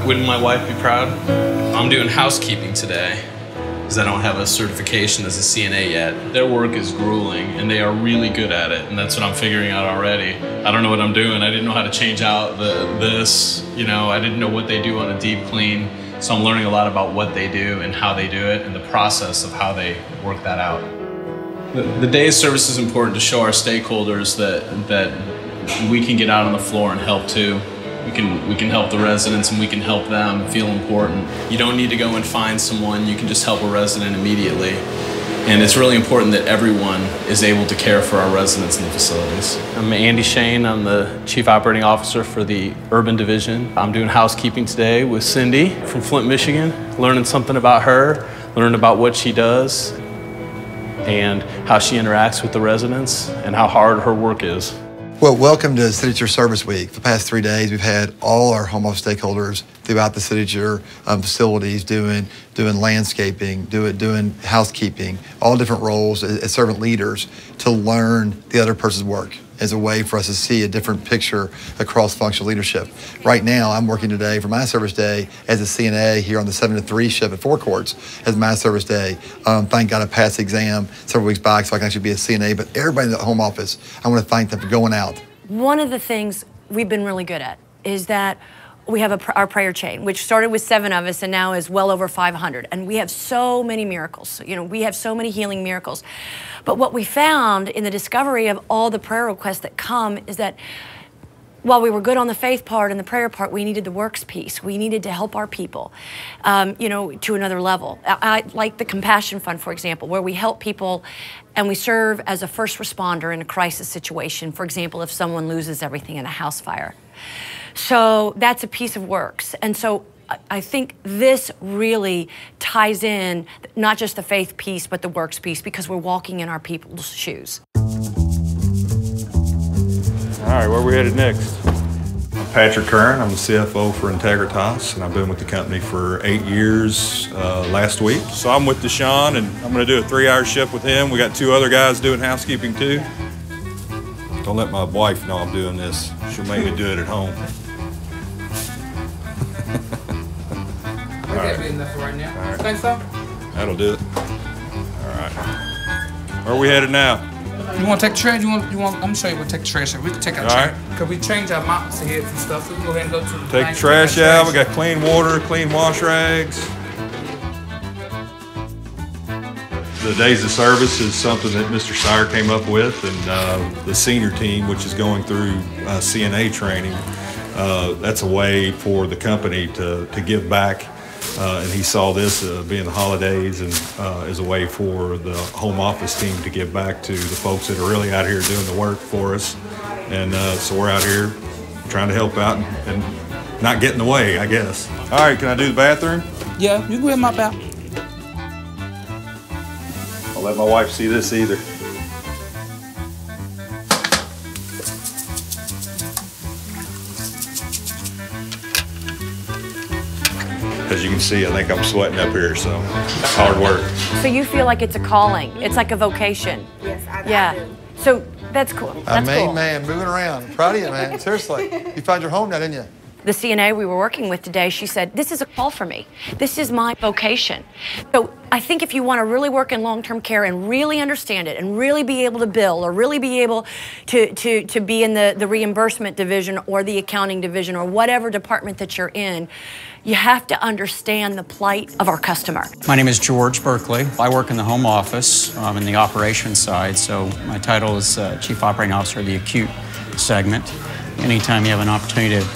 Wouldn't my wife be proud? I'm doing housekeeping today because I don't have a certification as a CNA yet. Their work is grueling and they are really good at it, and that's what I'm figuring out already. I don't know what I'm doing. I didn't know how to change out this, I didn't know what they do on a deep clean. So I'm learning a lot about what they do and how they do it and the process of how they work that out. The day's service is important to show our stakeholders that we can get out on the floor and help too. We can help the residents and we can help them feel important. You don't need to go and find someone, you can just help a resident immediately. And it's really important that everyone is able to care for our residents in the facilities. I'm Andy Shane, I'm the Chief Operating Officer for the Urban Division. I'm doing housekeeping today with Cindy from Flint, Michigan, learning something about her, learning about what she does, and how she interacts with the residents, and how hard her work is. Well, welcome to Signature Service Week. For the past 3 days, we've had all our home office stakeholders throughout the Signature facilities doing landscaping, doing housekeeping, all different roles as servant leaders to learn the other person's work as a way for us to see a different picture across functional leadership. Right now, I'm working today for my service day as a CNA here on the 7 to 3 shift at Four Courts as my service day. Thank God I passed the exam several weeks back so I can actually be a CNA, but everybody in the home office, I want to thank them for going out. One of the things we've been really good at is that we have our prayer chain, which started with 7 of us and now is well over 500. And we have so many miracles. We have so many healing miracles. But what we found in the discovery of all the prayer requests that come is that while we were good on the faith part and the prayer part, we needed the works piece. We needed to help our people, to another level. I like the Compassion Fund, for example, where we help people and we serve as a first responder in a crisis situation. For example, if someone loses everything in a house fire. So that's a piece of works. And so I think this really ties in not just the faith piece, but the works piece, because we're walking in our people's shoes. All right, where are we headed next? I'm Patrick Curran. I'm the CFO for Integritas, and I've been with the company for 8 years last week. So I'm with Deshaun, and I'm going to do a 3-hour shift with him. We got 2 other guys doing housekeeping too. Don't let my wife know I'm doing this. She'll make me do it at home. All right. Enough for right now. All right. Think so? That'll do it. All right. Where are we headed now? You want to take the trash? I'm gonna show you what take the trash out. We can take our trash. Because we change our mounts to heads and stuff, so we can go ahead and go to the Take the trash out. We got clean water, clean wash rags. The days of service is something that Mr. Sire came up with, and the senior team, which is going through CNA training, that's a way for the company to give back. And he saw this being the holidays and as a way for the home office team to give back to the folks that are really out here doing the work for us. And so we're out here trying to help out and not get in the way, I guess. All right, can I do the bathroom? Yeah, you can go ahead and mop out. I'll let my wife see this either. As you can see, I think I'm sweating up here, so it's hard work. So you feel like it's a calling. It's like a vocation. Yes, I do. So that's cool. That's cool. Man, moving around. I'm proud of you, man. Seriously. You found your home now, didn't you? The CNA we were working with today, she said, this is a call for me. This is my vocation. So I think if you want to really work in long-term care and really understand it and really be able to bill or really be able to be in the reimbursement division or the accounting division or whatever department that you're in, you have to understand the plight of our customer. My name is George Burkley. I work in the home office in the operations side, so my title is Chief Operating Officer of the acute segment. Anytime you have an opportunity to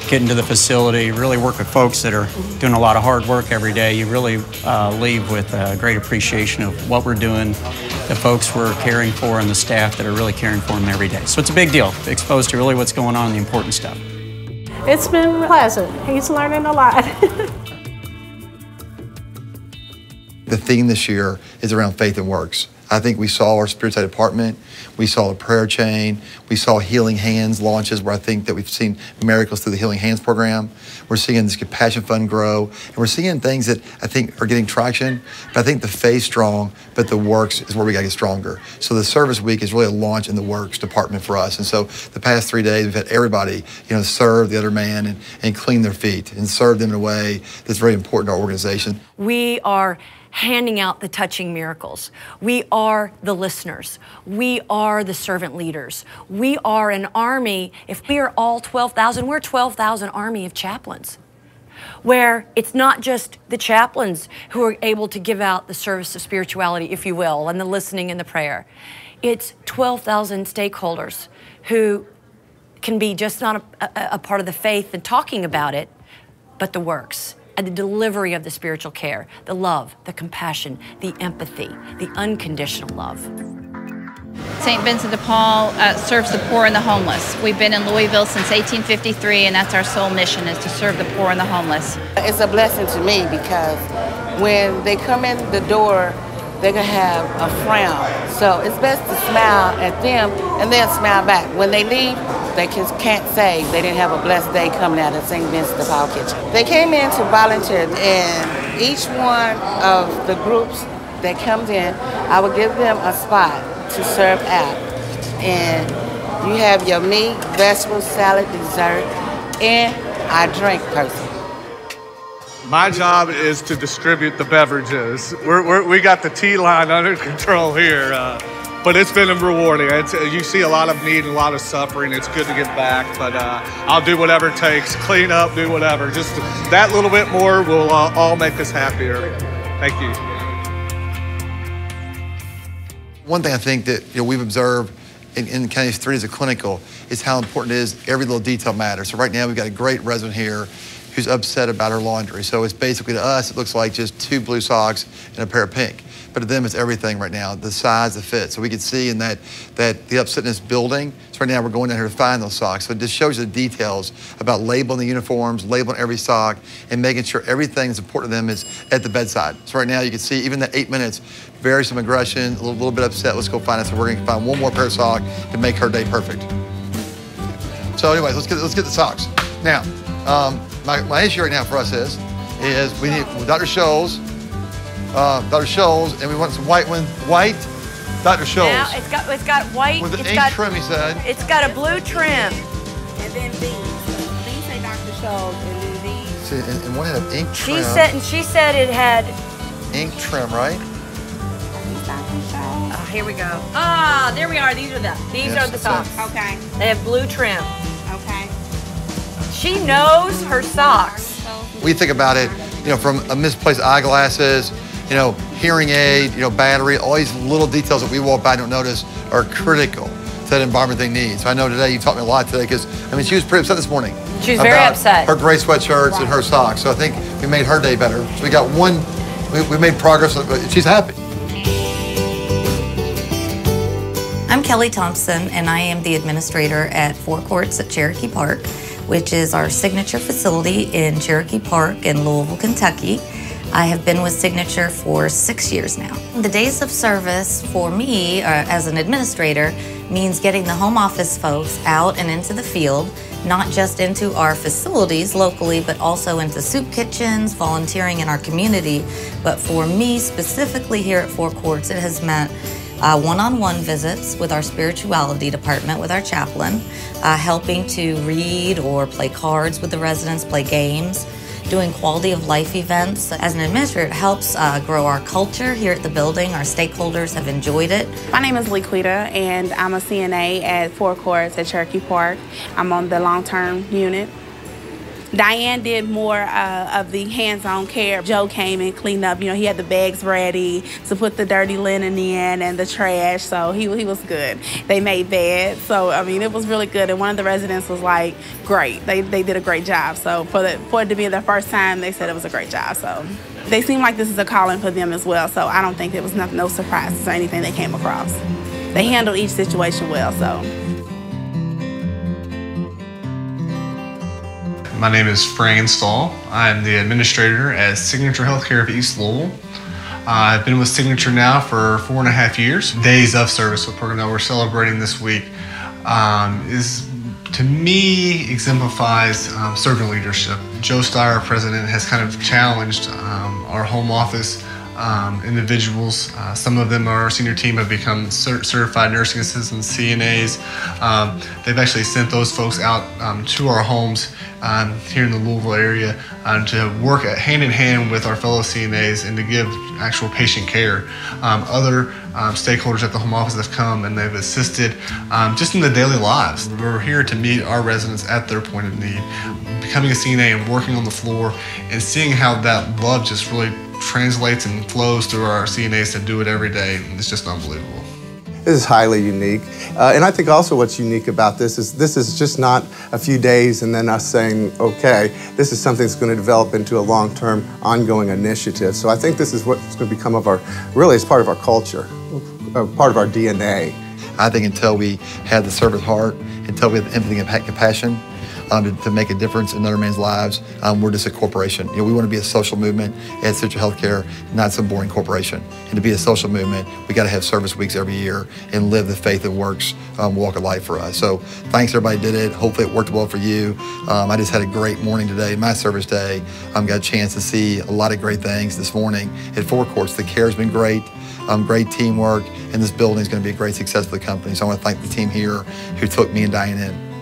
get into the facility, really work with folks that are doing a lot of hard work every day, you really leave with a great appreciation of what we're doing, the folks we're caring for, and the staff that are really caring for them every day. So it's a big deal, exposed to really what's going on, the important stuff. It's been pleasant. He's learning a lot. The theme this year is around faith and works. I think we saw our spirituality department, we saw a prayer chain, we saw Healing Hands launches where I think that we've seen miracles through the Healing Hands program. We're seeing this Compassion Fund grow, and we're seeing things that I think are getting traction, but I think the faith's strong, but the works is where we gotta get stronger. So the service week is really a launch in the works department for us. And so the past 3 days, we've had everybody, serve the other man and clean their feet and serve them in a way that's very important to our organization. We are handing out the touching miracles. We are the listeners. We are the servant leaders. We are an army. If we are all 12,000, we're a 12,000 army of chaplains, where it's not just the chaplains who are able to give out the service of spirituality, if you will, and the listening and the prayer. It's 12,000 stakeholders who can be just not a part of the faith and talking about it, but the works and the delivery of the spiritual care, the love, the compassion, the empathy, the unconditional love. St. Vincent de Paul serves the poor and the homeless. We've been in Louisville since 1853, and that's our sole mission, is to serve the poor and the homeless. It's a blessing to me because when they come in the door, they're gonna have a frown. So it's best to smile at them and then smile back. When they leave, they can't say they didn't have a blessed day coming out of St. Vincent de Paul kitchen. They came in to volunteer, and each one of the groups that comes in, I will give them a spot to serve out. And you have your meat, vegetable, salad, dessert, and our drink person. My job is to distribute the beverages. We got the tea line under control here, but it's been rewarding. You see a lot of need and a lot of suffering. It's good to give back, but I'll do whatever it takes, clean up, do whatever. Just that little bit more will all make us happier. Thank you. One thing I think that we've observed in County 3 as a clinical is how important it is every little detail matters. So right now we've got a great resident here who's upset about her laundry. So it's basically, to us, it looks like just 2 blue socks and a pair of pink. But to them, it's everything right now, the size, the fit. So we can see in that the upsetness building. So right now we're going down here to find those socks. So it just shows you the details about labeling the uniforms, labeling every sock, and making sure everything that's important to them is at the bedside. So right now you can see even that 8 minutes, very some aggression, a little bit upset. Let's go find it. So we're gonna find one more pair of socks to make her day perfect. So anyways, let's get the socks. Now, my issue right now for us is we need Dr. Scholl's, and we want some white Dr. Scholl's. Now it's got white. With an ink trim, he said. It's got a blue trim. And then these say Dr. Scholl's, and then these. See, and one had an ink trim. She said it had ink trim, right? Oh, here we go. Ah, there we are. These are the socks. Okay. They have blue trim. Okay. She knows her socks. We think about it, from misplaced eyeglasses, hearing aid, battery, all these little details that we walk by and don't notice are critical to that environment they need. So I know today you taught me a lot today because, she was pretty upset this morning. She was very upset. Her gray sweatshirts and her socks. So I think we made her day better. So we got we made progress, but she's happy. I'm Kelly Thompson, and I am the administrator at Four Courts at Cherokee Park, which is our signature facility in Cherokee Park in Louisville, Kentucky. I have been with Signature for 6 years now. The days of service for me as an administrator means getting the home office folks out and into the field, not just into our facilities locally, but also into soup kitchens, volunteering in our community. But for me specifically here at Four Courts, it has meant one-on-one visits with our spirituality department, with our chaplain, helping to read or play cards with the residents, play games, doing quality of life events. As an administrator, it helps grow our culture here at the building. Our stakeholders have enjoyed it. My name is Liquita, and I'm a CNA at Four Courts at Cherokee Park. I'm on the long-term unit. Diane did more of the hands-on care. Joe came and cleaned up. He had the bags ready to put the dirty linen in and the trash, so he was good. They made beds, so it was really good. And one of the residents was like, great. They did a great job. So for it to be their first time, they said it was a great job. So they seem like this is a calling for them as well. So I don't think there was no surprises or anything they came across. They handled each situation well. So. My name is Frank Stahl. I'm the administrator at Signature HealthCARE of East Louisville. I've been with Signature now for 4.5 years. Days of Service, the program that we're celebrating this week, is, to me, exemplifies servant leadership. Joe Steyer, our president, has kind of challenged our home office individuals. Some of them, our senior team, have become certified nursing assistants, CNAs. They've actually sent those folks out to our homes here in the Louisville area to work hand in hand with our fellow CNAs and to give actual patient care. Other stakeholders at the home office have come and they've assisted just in the daily lives. We're here to meet our residents at their point of need. Becoming a CNA and working on the floor and seeing how that love just really translates and flows through our CNAs to do it every day, it's just unbelievable. This is highly unique. And I think also what's unique about this is just not a few days and then us saying, okay, this is something that's going to develop into a long-term, ongoing initiative. So I think this is what's going to become of our, really, it's part of our culture, part of our DNA. I think until we have the servant heart, until we have the empathy and compassion, to make a difference in another man's lives, we're just a corporation. We want to be a social movement at Signature HealthCARE, not some boring corporation. And to be a social movement, we got to have service weeks every year and live the faith that works walk of life for us. So thanks, everybody did it. Hopefully it worked well for you. I just had a great morning today, my service day. Got a chance to see a lot of great things this morning at Four Courts. The care has been great. Great teamwork, and this building is going to be a great success for the company. So I want to thank the team here who took me and Diane in.